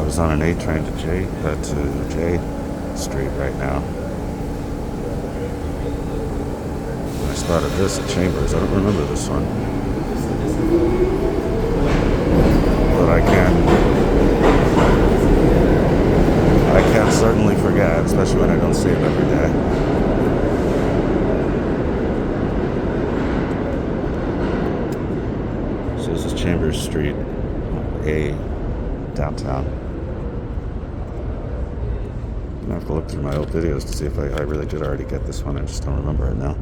was on an A train to J Street right now. And I spotted this at Chambers. I don't remember this one. But I can certainly forget, especially when I don't see it every day. So this is Chambers Street, A, downtown. I have to look through my old videos to see if I really did already get this one. I just don't remember it now.